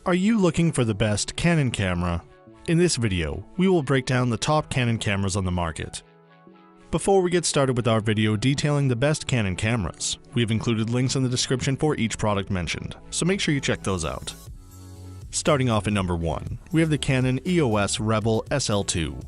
Are you looking for the best Canon camera? In this video, we will break down the top Canon cameras on the market. Before we get started with our video detailing the best Canon cameras, we have included links in the description for each product mentioned, so make sure you check those out. Starting off at number 1, we have the Canon EOS Rebel SL2.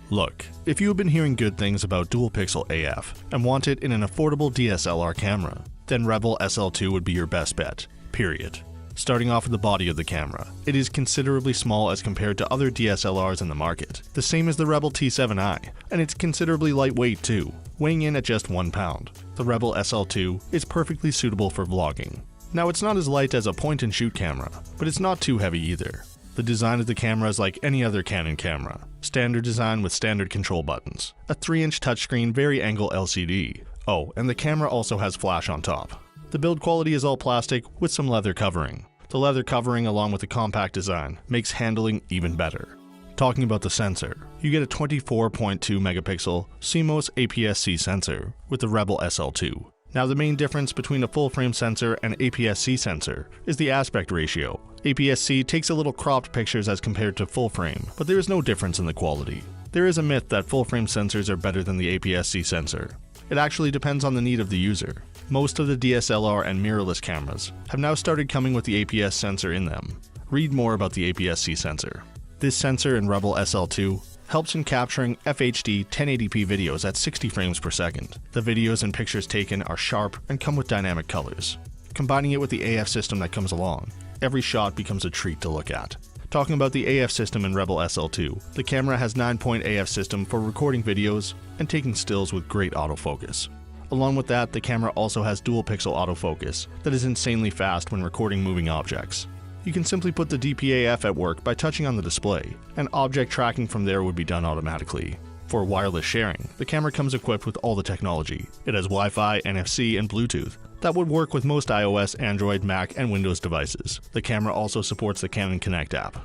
Look, if you have been hearing good things about dual pixel AF and want it in an affordable DSLR camera, then Rebel SL2 would be your best bet, period. Starting off with the body of the camera, it is considerably small as compared to other DSLRs in the market, the same as the Rebel T7i, and it's considerably lightweight too, weighing in at just 1 pound. The Rebel SL2 is perfectly suitable for vlogging. Now it's not as light as a point-and-shoot camera, but it's not too heavy either. The design of the camera is like any other Canon camera, standard design with standard control buttons, a 3-inch touchscreen vari-angle LCD. Oh, and the camera also has flash on top. The build quality is all plastic with some leather covering. The leather covering along with the compact design makes handling even better. Talking about the sensor, you get a 24.2 megapixel CMOS APS-C sensor with the Rebel SL2. Now the main difference between a full-frame sensor and APS-C sensor is the aspect ratio. APS-C takes a little cropped pictures as compared to full-frame, but there is no difference in the quality. There is a myth that full-frame sensors are better than the APS-C sensor. It actually depends on the need of the user. Most of the DSLR and mirrorless cameras have now started coming with the APS sensor in them. Read more about the APS-C sensor. This sensor in Rebel SL2 helps in capturing FHD 1080p videos at 60 frames per second. The videos and pictures taken are sharp and come with dynamic colors. Combining it with the AF system that comes along, every shot becomes a treat to look at. Talking about the AF system in Rebel SL2, the camera has 9-point AF system for recording videos and taking stills with great autofocus. Along with that, the camera also has dual pixel autofocus that is insanely fast when recording moving objects. You can simply put the DPAF at work by touching on the display, and object tracking from there would be done automatically. For wireless sharing, the camera comes equipped with all the technology. It has Wi-Fi, NFC, and Bluetooth that would work with most iOS, Android, Mac, and Windows devices. The camera also supports the Canon Connect app.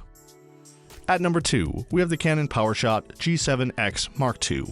At number 2, we have the Canon PowerShot G7X Mark II.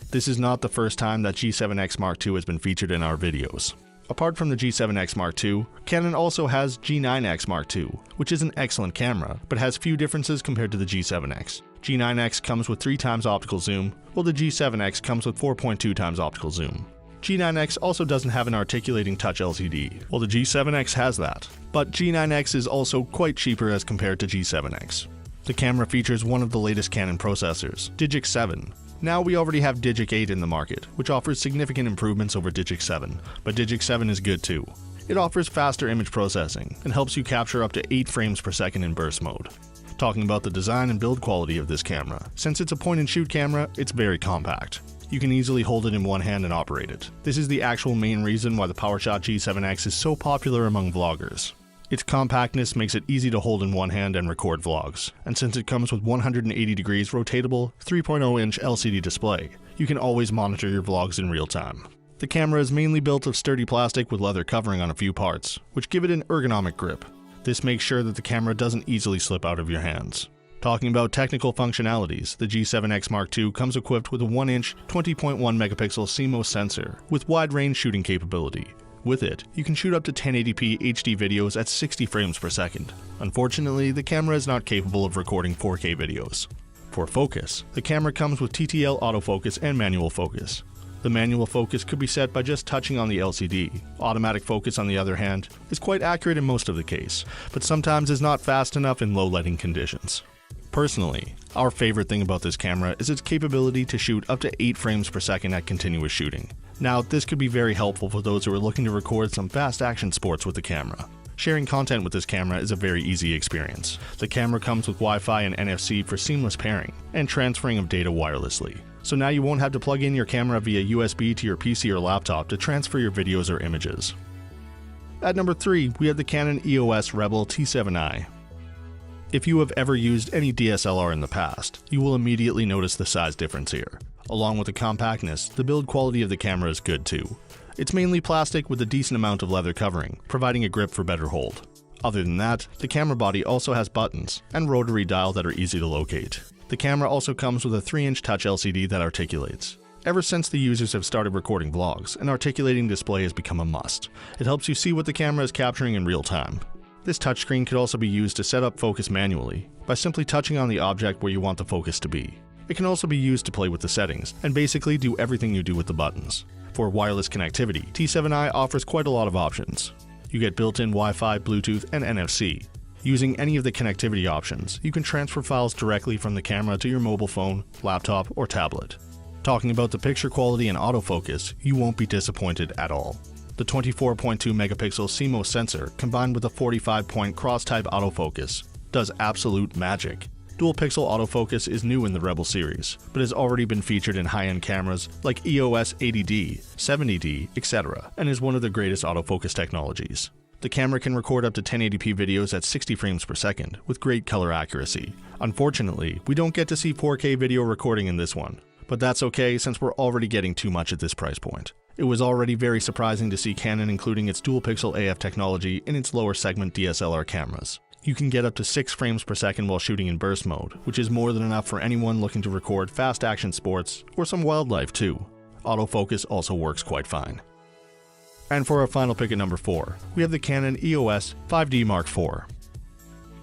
This is not the first time that G7X Mark II has been featured in our videos. Apart from the G7X Mark II, Canon also has G9X Mark II, which is an excellent camera, but has few differences compared to the G7X. G9X comes with 3 times optical zoom, while the G7X comes with 4.2 times optical zoom. G9X also doesn't have an articulating touch LCD, while the G7X has that, but G9X is also quite cheaper as compared to G7X. The camera features one of the latest Canon processors, Digic 7. Now we already have Digic 8 in the market, which offers significant improvements over Digic 7, but Digic 7 is good too. It offers faster image processing and helps you capture up to 8 frames per second in burst mode. Talking about the design and build quality of this camera, since it's a point-and-shoot camera, it's very compact. You can easily hold it in one hand and operate it. This is the actual main reason why the PowerShot G7X is so popular among vloggers. Its compactness makes it easy to hold in one hand and record vlogs, and since it comes with 180 degrees rotatable 3.0-inch LCD display, you can always monitor your vlogs in real time. The camera is mainly built of sturdy plastic with leather covering on a few parts, which give it an ergonomic grip. This makes sure that the camera doesn't easily slip out of your hands. Talking about technical functionalities, the G7X Mark II comes equipped with a 1-inch 20.1 megapixel CMOS sensor with wide-range shooting capability. With it, you can shoot up to 1080p HD videos at 60 frames per second. Unfortunately, the camera is not capable of recording 4K videos. For focus, the camera comes with TTL autofocus and manual focus. The manual focus could be set by just touching on the LCD. Automatic focus, on the other hand, is quite accurate in most of the case, but sometimes is not fast enough in low lighting conditions. Personally, our favorite thing about this camera is its capability to shoot up to 8 frames per second at continuous shooting. Now, this could be very helpful for those who are looking to record some fast action sports with the camera. Sharing content with this camera is a very easy experience. The camera comes with Wi-Fi and NFC for seamless pairing and transferring of data wirelessly. So now you won't have to plug in your camera via USB to your PC or laptop to transfer your videos or images. At number 3, we have the Canon EOS Rebel T7i. If you have ever used any DSLR in the past, you will immediately notice the size difference here. Along with the compactness, the build quality of the camera is good too. It's mainly plastic with a decent amount of leather covering, providing a grip for better hold. Other than that, the camera body also has buttons and rotary dial that are easy to locate. The camera also comes with a 3-inch touch LCD that articulates. Ever since the users have started recording vlogs, an articulating display has become a must. It helps you see what the camera is capturing in real time. This touchscreen could also be used to set up focus manually by simply touching on the object where you want the focus to be. It can also be used to play with the settings and basically do everything you do with the buttons. For wireless connectivity, T7i offers quite a lot of options. You get built-in Wi-Fi, Bluetooth, and NFC. Using any of the connectivity options, you can transfer files directly from the camera to your mobile phone, laptop, or tablet. Talking about the picture quality and autofocus, you won't be disappointed at all. The 24.2 megapixel CMOS sensor combined with a 45-point cross-type autofocus does absolute magic. Dual pixel autofocus is new in the Rebel series, but has already been featured in high-end cameras like EOS 80D, 70D, etc., and is one of the greatest autofocus technologies. The camera can record up to 1080p videos at 60 frames per second with great color accuracy. Unfortunately, we don't get to see 4K video recording in this one, but that's okay since we're already getting too much at this price point. It was already very surprising to see Canon including its dual pixel AF technology in its lower segment DSLR cameras. You can get up to 6 frames per second while shooting in burst mode, which is more than enough for anyone looking to record fast action sports or some wildlife too. Autofocus also works quite fine. And for our final pick at number 4, we have the Canon EOS 5D Mark IV.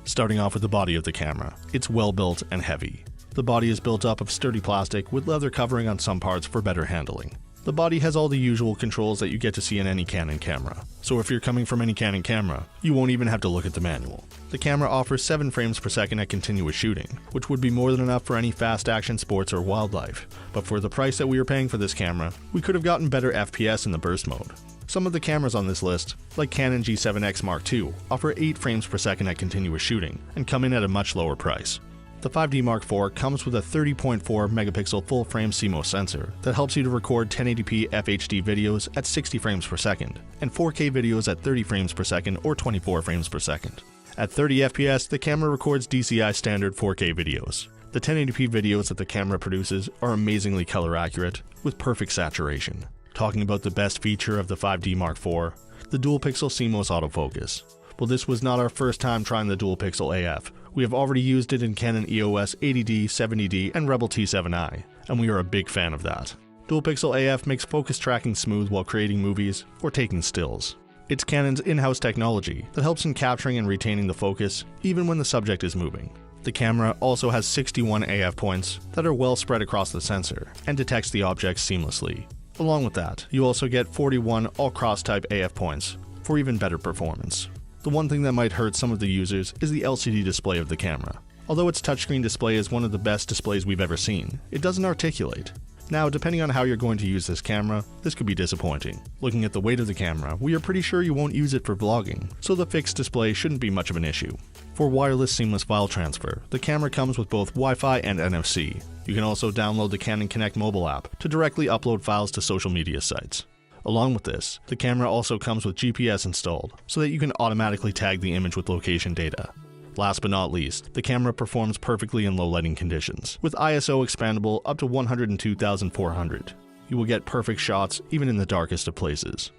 Starting off with the body of the camera, it's well built and heavy. The body is built up of sturdy plastic with leather covering on some parts for better handling. The body has all the usual controls that you get to see in any Canon camera, so if you're coming from any Canon camera, you won't even have to look at the manual. The camera offers 7 frames per second at continuous shooting, which would be more than enough for any fast action sports or wildlife, but for the price that we are paying for this camera, we could have gotten better FPS in the burst mode. Some of the cameras on this list, like Canon G7X Mark II, offer 8 frames per second at continuous shooting and come in at a much lower price. The 5D Mark IV comes with a 30.4 megapixel full-frame CMOS sensor that helps you to record 1080p FHD videos at 60 frames per second and 4K videos at 30 frames per second or 24 frames per second. At 30 FPS, the camera records DCI standard 4K videos. The 1080p videos that the camera produces are amazingly color accurate with perfect saturation. Talking about the best feature of the 5D Mark IV, the dual pixel CMOS autofocus. Well, this was not our first time trying the dual pixel AF. We have already used it in Canon EOS 80D, 70D, and Rebel T7i, and we are a big fan of that. Dual pixel AF makes focus tracking smooth while creating movies or taking stills. It's Canon's in-house technology that helps in capturing and retaining the focus even when the subject is moving. The camera also has 61 AF points that are well spread across the sensor and detects the object seamlessly. Along with that, you also get 41 all-cross type AF points for even better performance. The one thing that might hurt some of the users is the LCD display of the camera. Although its touchscreen display is one of the best displays we've ever seen, it doesn't articulate. Now, depending on how you're going to use this camera, this could be disappointing. Looking at the weight of the camera, we are pretty sure you won't use it for vlogging, so the fixed display shouldn't be much of an issue. For wireless seamless file transfer, the camera comes with both Wi-Fi and NFC. You can also download the Canon Connect mobile app to directly upload files to social media sites. Along with this, the camera also comes with GPS installed, so that you can automatically tag the image with location data. Last but not least, the camera performs perfectly in low lighting conditions, with ISO expandable up to 102,400. You will get perfect shots even in the darkest of places.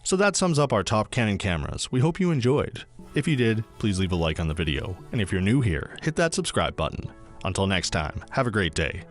So that sums up our top Canon cameras. We hope you enjoyed. If you did, please leave a like on the video, and if you're new here, hit that subscribe button. Until next time, have a great day.